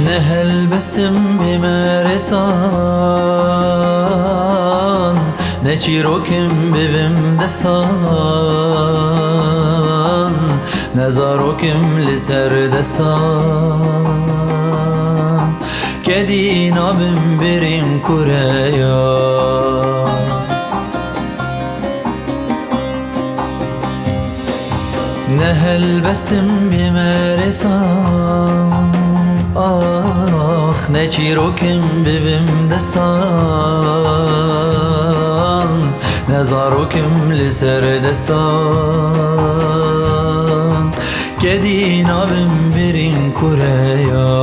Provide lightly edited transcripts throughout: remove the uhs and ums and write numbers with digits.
نهل بستم بمارسان نچیروکم ببم دستان نزاروکم لسر دستان کدی نابم بریم کوریا نهل بستم بمارسان آخ نچیروکم ببم دستان نزاروکم لسر دستان کدی نابم برین کوریا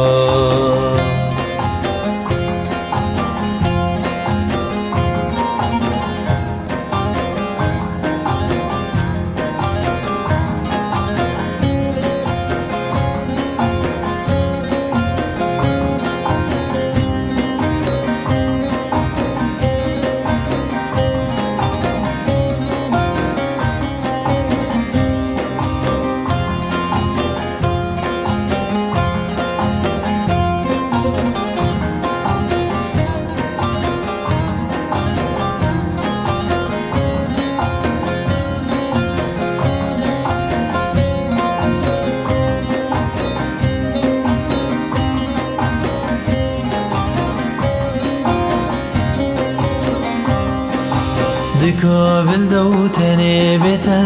دكابل دوتني بيتا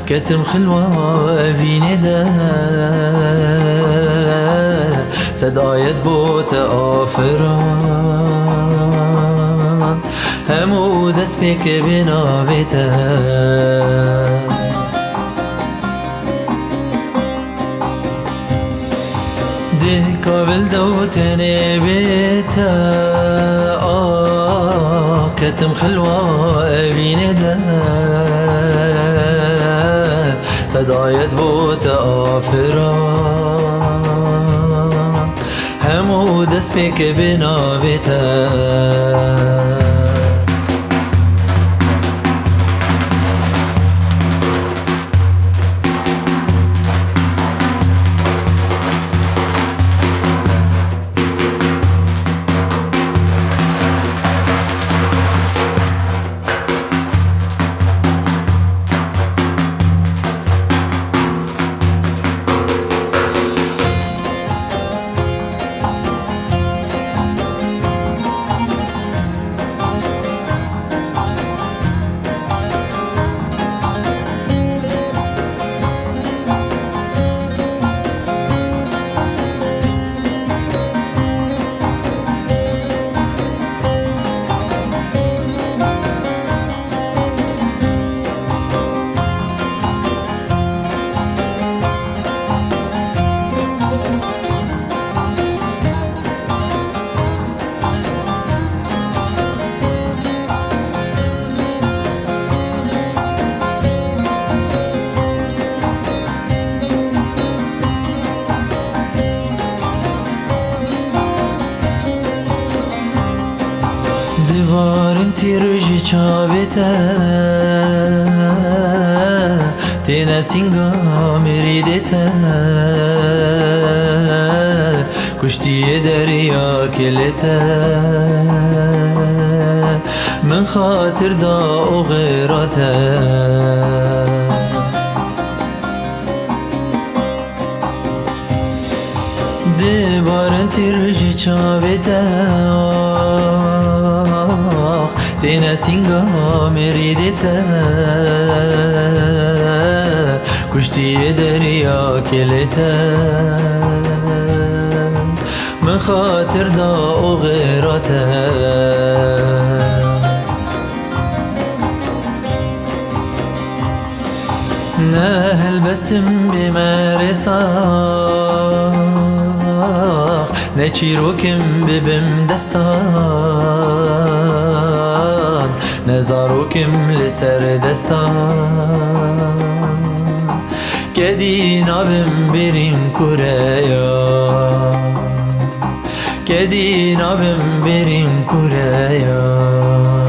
كتم خلوة في ندى سدايت بوت آفران همو دست بك بنا بيتا دكابل دوتني بيتا كتم خلوة بيندا سدايت بوت آفران همو دست بك بنا بيتا تیرجی چاویتا تینا سینگا مریدتا کشتی دریا کلتا من خاطر دا و غیراتا دی بارن تیرجی چاویتا تینا سینگا مریدتا کشتی دریا کلتا من خاطر دا و غیراتا نهل بستم بمارسا نچیروکم ببم دستان نزاروکم لسر دستان کدی نابم بریم کوریا کدی نابم بریم کوریا